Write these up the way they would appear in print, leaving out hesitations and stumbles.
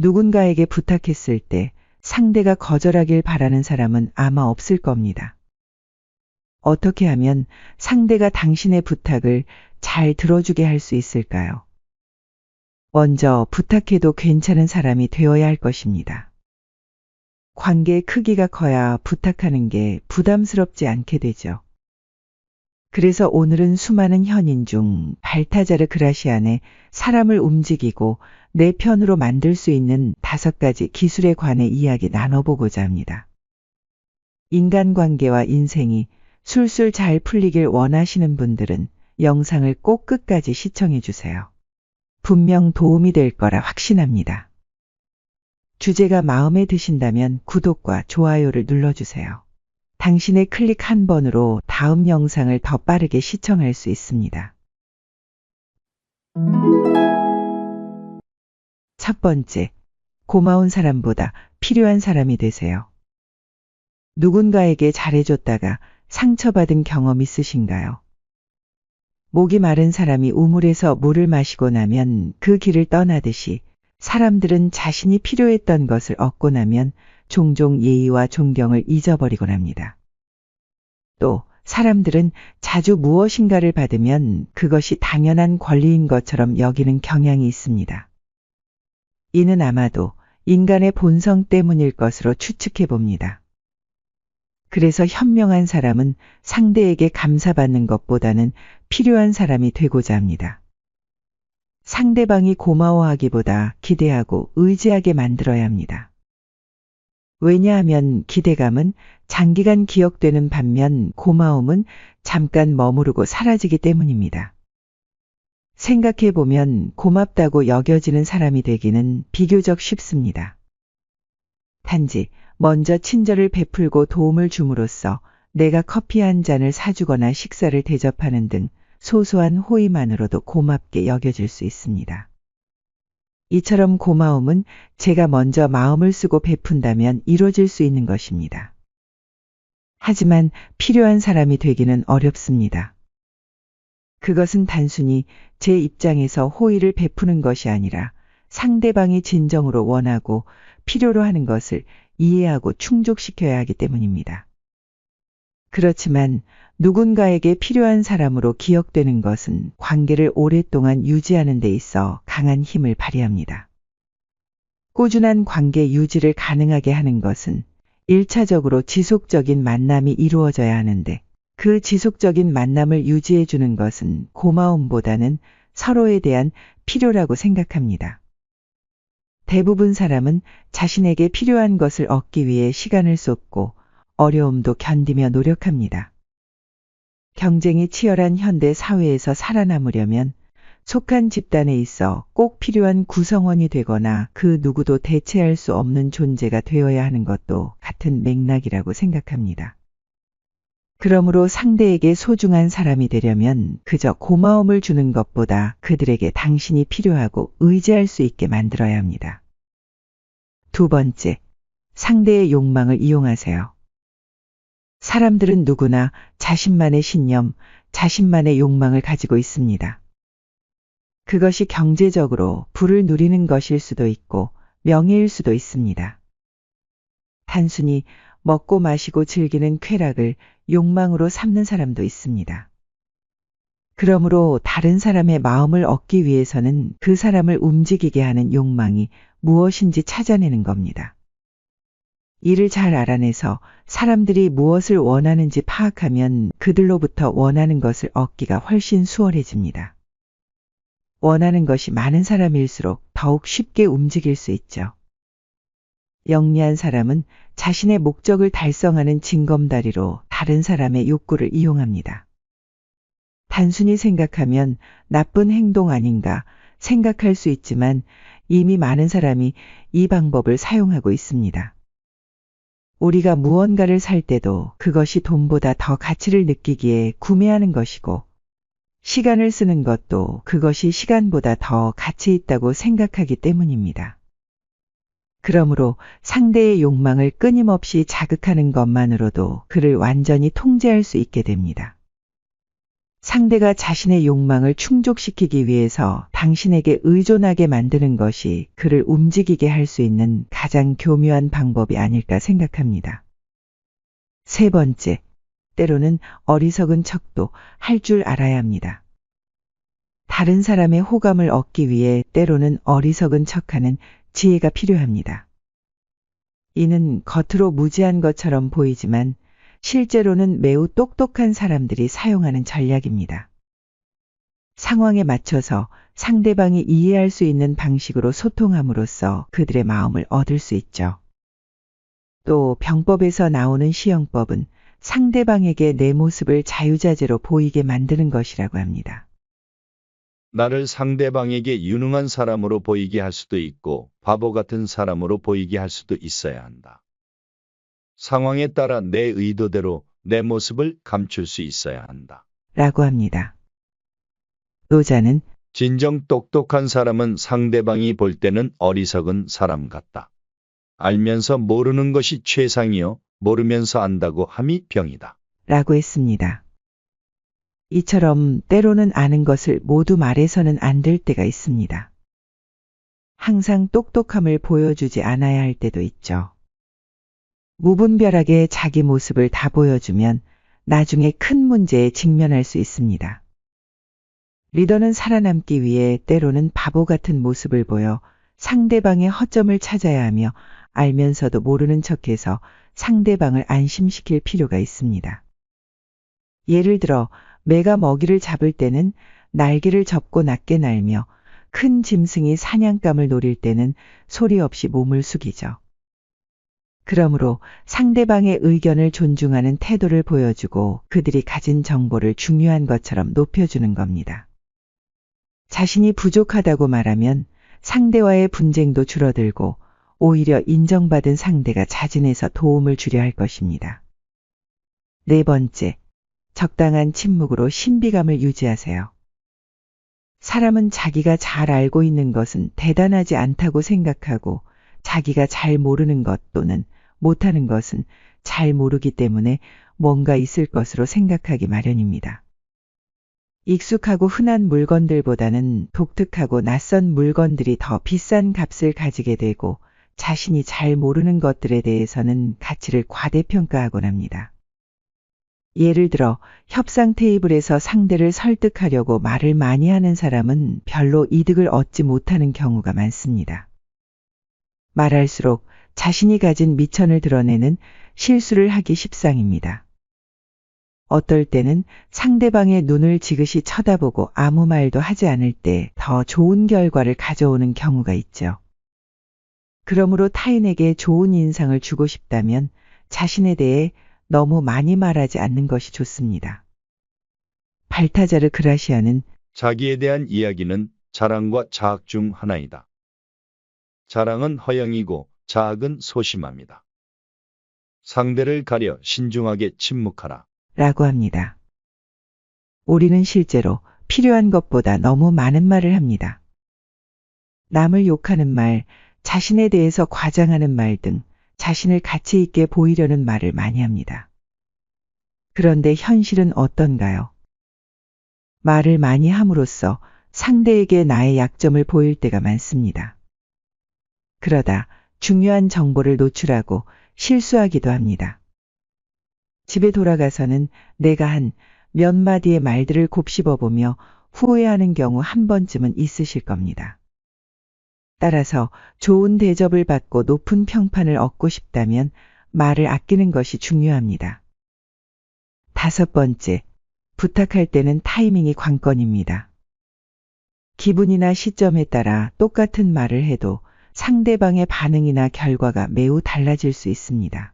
누군가에게 부탁했을 때 상대가 거절하길 바라는 사람은 아마 없을 겁니다. 어떻게 하면 상대가 당신의 부탁을 잘 들어주게 할 수 있을까요? 먼저 부탁해도 괜찮은 사람이 되어야 할 것입니다. 관계의 크기가 커야 부탁하는 게 부담스럽지 않게 되죠. 그래서 오늘은 수많은 현인 중 발타자르 그라시안의 사람을 움직이고 내 편으로 만들 수 있는 5가지 기술에 관해 이야기 나눠보고자 합니다. 인간관계와 인생이 술술 잘 풀리길 원하시는 분들은 영상을 꼭 끝까지 시청해 주세요. 분명 도움이 될 거라 확신합니다. 주제가 마음에 드신다면 구독과 좋아요를 눌러주세요. 당신의 클릭 한 번으로 다음 영상을 더 빠르게 시청할 수 있습니다. 첫 번째, 고마운 사람보다 필요한 사람이 되세요. 누군가에게 잘해줬다가 상처받은 경험 있으신가요? 목이 마른 사람이 우물에서 물을 마시고 나면 그 길을 떠나듯이 사람들은 자신이 필요했던 것을 얻고 나면 종종 예의와 존경을 잊어버리곤 합니다. 또 사람들은 자주 무엇인가를 받으면 그것이 당연한 권리인 것처럼 여기는 경향이 있습니다. 이는 아마도 인간의 본성 때문일 것으로 추측해 봅니다. 그래서 현명한 사람은 상대에게 감사받는 것보다는 필요한 사람이 되고자 합니다. 상대방이 고마워하기보다 기대하고 의지하게 만들어야 합니다. 왜냐하면 기대감은 장기간 기억되는 반면 고마움은 잠깐 머무르고 사라지기 때문입니다. 생각해보면 고맙다고 여겨지는 사람이 되기는 비교적 쉽습니다. 단지 먼저 친절을 베풀고 도움을 줌으로써 내가 커피 한 잔을 사주거나 식사를 대접하는 등 소소한 호의만으로도 고맙게 여겨질 수 있습니다. 이처럼 고마움은 제가 먼저 마음을 쓰고 베푼다면 이루어질 수 있는 것입니다. 하지만 필요한 사람이 되기는 어렵습니다. 그것은 단순히 제 입장에서 호의를 베푸는 것이 아니라 상대방이 진정으로 원하고 필요로 하는 것을 이해하고 충족시켜야 하기 때문입니다. 그렇지만 누군가에게 필요한 사람으로 기억되는 것은 관계를 오랫동안 유지하는 데 있어 강한 힘을 발휘합니다. 꾸준한 관계 유지를 가능하게 하는 것은 1차적으로 지속적인 만남이 이루어져야 하는데 그 지속적인 만남을 유지해 주는 것은 고마움보다는 서로에 대한 필요라고 생각합니다. 대부분 사람은 자신에게 필요한 것을 얻기 위해 시간을 쏟고 어려움도 견디며 노력합니다. 경쟁이 치열한 현대 사회에서 살아남으려면 속한 집단에 있어 꼭 필요한 구성원이 되거나 그 누구도 대체할 수 없는 존재가 되어야 하는 것도 같은 맥락이라고 생각합니다. 그러므로 상대에게 소중한 사람이 되려면 그저 고마움을 주는 것보다 그들에게 당신이 필요하고 의지할 수 있게 만들어야 합니다. 두 번째, 상대의 욕망을 이용하세요. 사람들은 누구나 자신만의 신념, 자신만의 욕망을 가지고 있습니다. 그것이 경제적으로 부를 누리는 것일 수도 있고 명예일 수도 있습니다. 단순히 먹고 마시고 즐기는 쾌락을 욕망으로 삼는 사람도 있습니다. 그러므로 다른 사람의 마음을 얻기 위해서는 그 사람을 움직이게 하는 욕망이 무엇인지 찾아내는 겁니다. 이를 잘 알아내서 사람들이 무엇을 원하는지 파악하면 그들로부터 원하는 것을 얻기가 훨씬 수월해집니다. 원하는 것이 많은 사람일수록 더욱 쉽게 움직일 수 있죠. 영리한 사람은 자신의 목적을 달성하는 징검다리로 다른 사람의 욕구를 이용합니다. 단순히 생각하면 나쁜 행동 아닌가 생각할 수 있지만 이미 많은 사람이 이 방법을 사용하고 있습니다. 우리가 무언가를 살 때도 그것이 돈보다 더 가치를 느끼기에 구매하는 것이고 시간을 쓰는 것도 그것이 시간보다 더 가치 있다고 생각하기 때문입니다. 그러므로 상대의 욕망을 끊임없이 자극하는 것만으로도 그를 완전히 통제할 수 있게 됩니다. 상대가 자신의 욕망을 충족시키기 위해서 당신에게 의존하게 만드는 것이 그를 움직이게 할 수 있는 가장 교묘한 방법이 아닐까 생각합니다. 세 번째, 때로는 어리석은 척도 할 줄 알아야 합니다. 다른 사람의 호감을 얻기 위해 때로는 어리석은 척하는 지혜가 필요합니다. 이는 겉으로 무지한 것처럼 보이지만 실제로는 매우 똑똑한 사람들이 사용하는 전략입니다. 상황에 맞춰서 상대방이 이해할 수 있는 방식으로 소통함으로써 그들의 마음을 얻을 수 있죠. 또 병법에서 나오는 시영법은 상대방에게 내 모습을 자유자재로 보이게 만드는 것이라고 합니다. 나를 상대방에게 유능한 사람으로 보이게 할 수도 있고 바보 같은 사람으로 보이게 할 수도 있어야 한다. 상황에 따라 내 의도대로 내 모습을 감출 수 있어야 한다. 라고 합니다. 노자는 진정 똑똑한 사람은 상대방이 볼 때는 어리석은 사람 같다. 알면서 모르는 것이 최상이요 모르면서 안다고 함이 병이다. 라고 했습니다. 이처럼 때로는 아는 것을 모두 말해서는 안 될 때가 있습니다. 항상 똑똑함을 보여주지 않아야 할 때도 있죠. 무분별하게 자기 모습을 다 보여주면 나중에 큰 문제에 직면할 수 있습니다. 리더는 살아남기 위해 때로는 바보 같은 모습을 보여 상대방의 허점을 찾아야 하며 알면서도 모르는 척해서 상대방을 안심시킬 필요가 있습니다. 예를 들어 매가 먹이를 잡을 때는 날개를 접고 낮게 날며 큰 짐승이 사냥감을 노릴 때는 소리 없이 몸을 숙이죠. 그러므로 상대방의 의견을 존중하는 태도를 보여주고 그들이 가진 정보를 중요한 것처럼 높여주는 겁니다. 자신이 부족하다고 말하면 상대와의 분쟁도 줄어들고 오히려 인정받은 상대가 자진해서 도움을 주려 할 것입니다. 네 번째, 적당한 침묵으로 신비감을 유지하세요. 사람은 자기가 잘 알고 있는 것은 대단하지 않다고 생각하고 자기가 잘 모르는 것 또는 못하는 것은 잘 모르기 때문에 뭔가 있을 것으로 생각하기 마련입니다. 익숙하고 흔한 물건들보다는 독특하고 낯선 물건들이 더 비싼 값을 가지게 되고 자신이 잘 모르는 것들에 대해서는 가치를 과대평가하곤 합니다. 예를 들어 협상 테이블에서 상대를 설득하려고 말을 많이 하는 사람은 별로 이득을 얻지 못하는 경우가 많습니다. 말할수록 자신이 가진 미천을 드러내는 실수를 하기 십상입니다. 어떨 때는 상대방의 눈을 지그시 쳐다보고 아무 말도 하지 않을 때 더 좋은 결과를 가져오는 경우가 있죠. 그러므로 타인에게 좋은 인상을 주고 싶다면 자신에 대해 너무 많이 말하지 않는 것이 좋습니다. 발타자르 그라시아는 자기에 대한 이야기는 자랑과 자학 중 하나이다. 자랑은 허영이고 자학은 소심합니다. 상대를 가려 신중하게 침묵하라. 라고 합니다. 우리는 실제로 필요한 것보다 너무 많은 말을 합니다. 남을 욕하는 말, 자신에 대해서 과장하는 말 등 자신을 가치 있게 보이려는 말을 많이 합니다. 그런데 현실은 어떤가요? 말을 많이 함으로써 상대에게 나의 약점을 보일 때가 많습니다. 그러다 중요한 정보를 노출하고 실수하기도 합니다. 집에 돌아가서는 내가 한 몇 마디의 말들을 곱씹어보며 후회하는 경우 한 번쯤은 있으실 겁니다. 따라서 좋은 대접을 받고 높은 평판을 얻고 싶다면 말을 아끼는 것이 중요합니다. 다섯 번째, 부탁할 때는 타이밍이 관건입니다. 기분이나 시점에 따라 똑같은 말을 해도 상대방의 반응이나 결과가 매우 달라질 수 있습니다.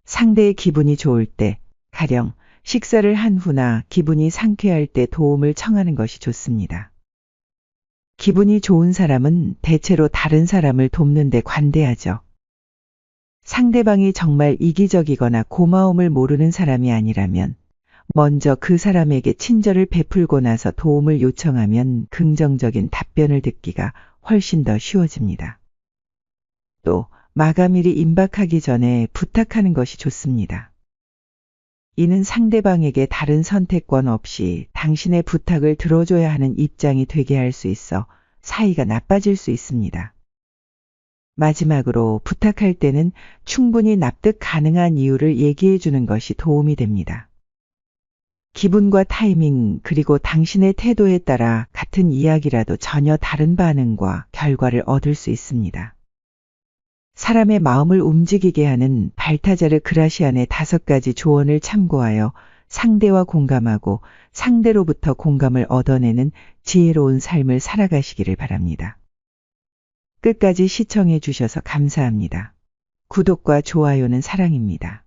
상대의 기분이 좋을 때, 가령 식사를 한 후나 기분이 상쾌할 때 도움을 청하는 것이 좋습니다. 기분이 좋은 사람은 대체로 다른 사람을 돕는 데 관대하죠. 상대방이 정말 이기적이거나 고마움을 모르는 사람이 아니라면 먼저 그 사람에게 친절을 베풀고 나서 도움을 요청하면 긍정적인 답변을 듣기가 훨씬 더 쉬워집니다. 또 마감일이 임박하기 전에 부탁하는 것이 좋습니다. 이는 상대방에게 다른 선택권 없이 당신의 부탁을 들어줘야 하는 입장이 되게 할 수 있어 사이가 나빠질 수 있습니다. 마지막으로 부탁할 때는 충분히 납득 가능한 이유를 얘기해 주는 것이 도움이 됩니다. 기분과 타이밍 그리고 당신의 태도에 따라 같은 이야기라도 전혀 다른 반응과 결과를 얻을 수 있습니다. 사람의 마음을 움직이게 하는 발타자르 그라시안의 5가지 조언을 참고하여 상대와 공감하고 상대로부터 공감을 얻어내는 지혜로운 삶을 살아가시기를 바랍니다. 끝까지 시청해 주셔서 감사합니다. 구독과 좋아요는 사랑입니다.